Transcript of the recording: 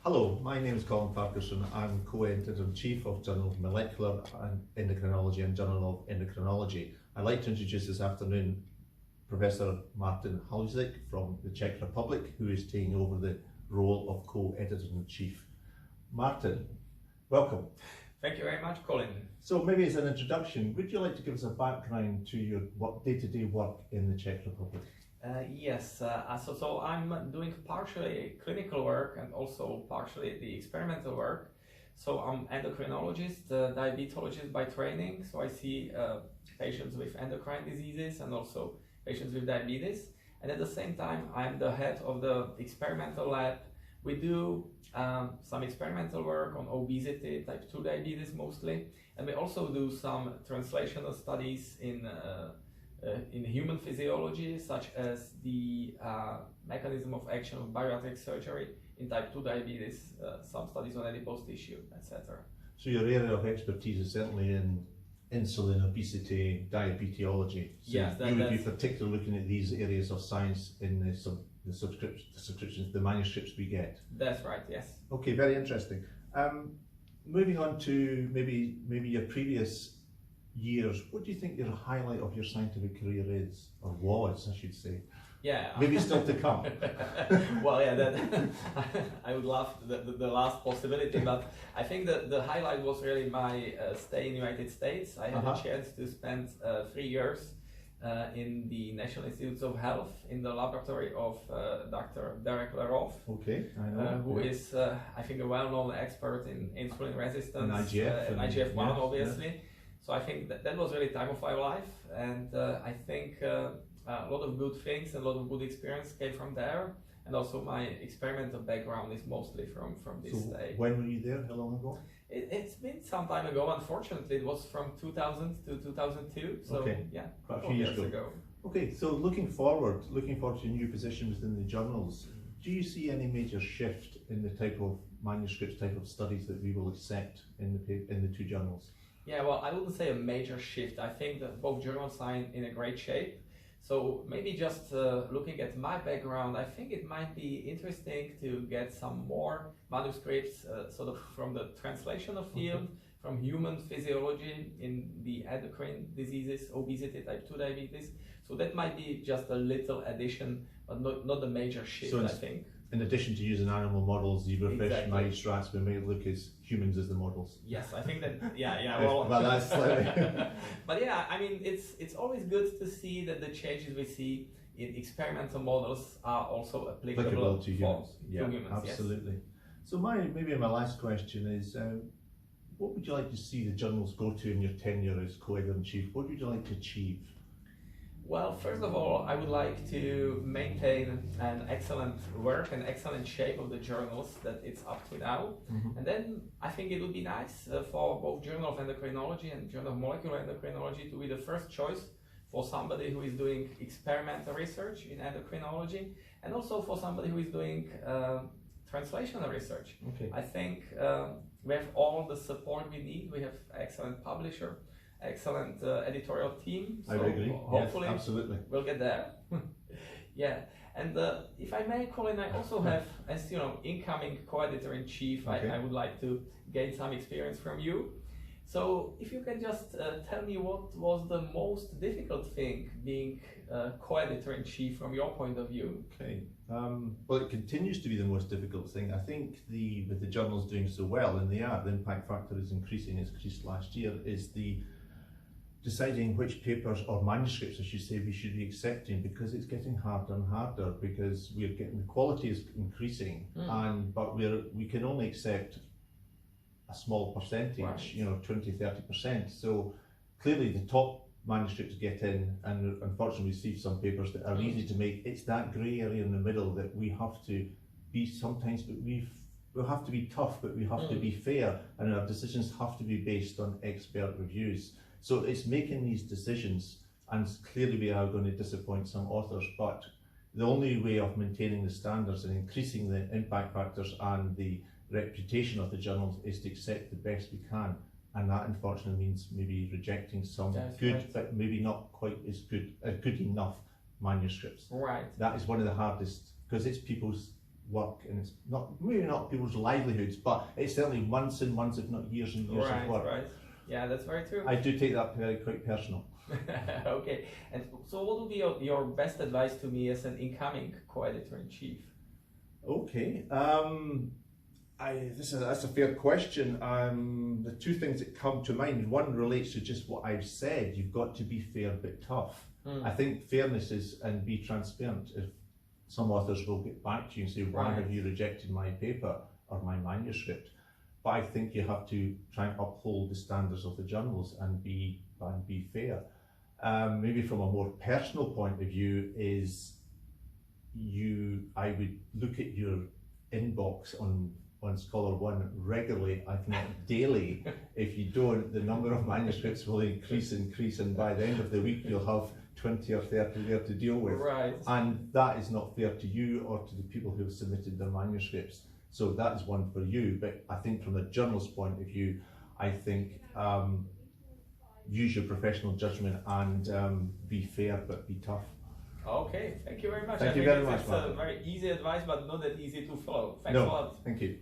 Hello, my name is Colin Farquharson. I'm co-editor-in-chief of Journal of Molecular Endocrinology and Journal of Endocrinology. I'd like to introduce this afternoon Professor Martin Haluzík from the Czech Republic, who is taking over the role of co-editor-in-chief. Martin, welcome. Thank you very much, Colin. So maybe as an introduction, would you like to give us a background to your day-to-day work in the Czech Republic? Yes, so I'm doing partially clinical work and also partially the experimental work. So I'm endocrinologist, diabetologist by training. So I see patients with endocrine diseases and also patients with diabetes. And at the same time, I'm the head of the experimental lab. We do some experimental work on obesity, type 2 diabetes mostly. And we also do some translational studies in human physiology, such as the mechanism of action of bariatric surgery in type 2 diabetes, some studies on adipose tissue, etc. So your area of expertise is certainly in insulin, obesity, diabetology. So yes, you would be particularly looking at these areas of science in the subscriptions, the manuscripts we get. That's right, yes. Okay, very interesting. Moving on to maybe your previous years, what do you think your highlight of your scientific career is, or was, I should say? Yeah. Maybe still to come. Well, yeah, that I would love the last possibility, but I think that the highlight was really my stay in the United States. I had a chance to spend 3 years in the National Institutes of Health in the laboratory of Dr. Derek Leroff, okay, I know, who is, I think, a well-known expert in insulin resistance, and IGF, and IGF-1, yes, obviously. Yes. So I think that was really time of my life, and I think a lot of good things and a lot of good experience came from there, and also my experimental background is mostly from this day. When were you there? How long ago? It's been some time ago. Unfortunately, it was from 2000 to 2002. So okay. Yeah, quite a few years ago. Okay, so looking forward to a new position within the journals. Do you see any major shift in the type of manuscripts, type of studies that we will accept in the two journals? Yeah, well, I wouldn't say a major shift. I think that both journals are in a great shape. So maybe just looking at my background, I think it might be interesting to get some more manuscripts sort of from the translational field, from human physiology in the endocrine diseases, obesity, type 2 diabetes. So that might be just a little addition, but not a major shift, so I think. In addition to using animal models, zebrafish, mice, rats, we may look at humans as the models. Yes, I think that, yeah. Well, that's slightly. But yeah, I mean, it's always good to see that the changes we see in experimental models are also applicable to humans. To humans, absolutely. Yes. So my last question is, what would you like to see the journals go to in your tenure as co-editor-in-chief? What would you like to achieve? Well, first of all, I would like to maintain an excellent work and excellent shape of the journals that it's up to now. And then I think it would be nice for both Journal of Endocrinology and Journal of Molecular Endocrinology to be the first choice for somebody who is doing experimental research in endocrinology, and also for somebody who is doing translational research. Okay. I think we have all the support we need. We have excellent publisher, excellent editorial team. So I would agree. Hopefully, yes, absolutely. We'll get there. Yeah, and if I may, Colin, I also have, as you know, incoming co-editor-in-chief. Okay. I would like to gain some experience from you. So if you can just tell me what was the most difficult thing being co-editor-in-chief from your point of view? Okay. Well, it continues to be the most difficult thing. I think with the journals doing so well, and the impact factor is increasing, it's increased last year, is the deciding which papers or manuscripts, I should say, we should be accepting, because it's getting harder and harder, because the quality is increasing, but we can only accept a small percentage, right. 20-30%. So clearly the top manuscripts get in, and unfortunately we see some papers that are easy to make. It's that grey area in the middle that we have to be sometimes, but we'll have to be tough, but we have to be fair, and our decisions have to be based on expert reviews. So it's making these decisions, and clearly we are going to disappoint some authors, but the only way of maintaining the standards and increasing the impact factors and the reputation of the journals is to accept the best we can, and that unfortunately means maybe rejecting some but maybe not quite as good enough manuscripts. Right. That is one of the hardest, because it's people's work, and it's maybe not people's livelihoods, but it's certainly months and months, if not years and years of work. Right. Yeah, that's very true. I do take that quite personal. Okay, and so what would be your best advice to me as an incoming co-editor-in-chief? Okay, that's a fair question. The two things that come to mind, one relates to just what I've said. You've got to be fair but tough. I think fairness is, and be transparent. If some authors will get back to you and say, why have you rejected my paper or my manuscript? But I think you have to try and uphold the standards of the journals and be fair. Maybe from a more personal point of view is I would look at your inbox on Scholar One regularly, if not daily. If you don't, the number of manuscripts will increase, and by the end of the week you'll have 20 or 30 there to deal with. Right. And that is not fair to you or to the people who have submitted their manuscripts. So that is one for you. But I think from the journal's point of view, I think use your professional judgment and be fair but be tough. Okay, thank you very much. Thank you very much. That's very easy advice, but not that easy to follow. Thanks a No, lot. thank you.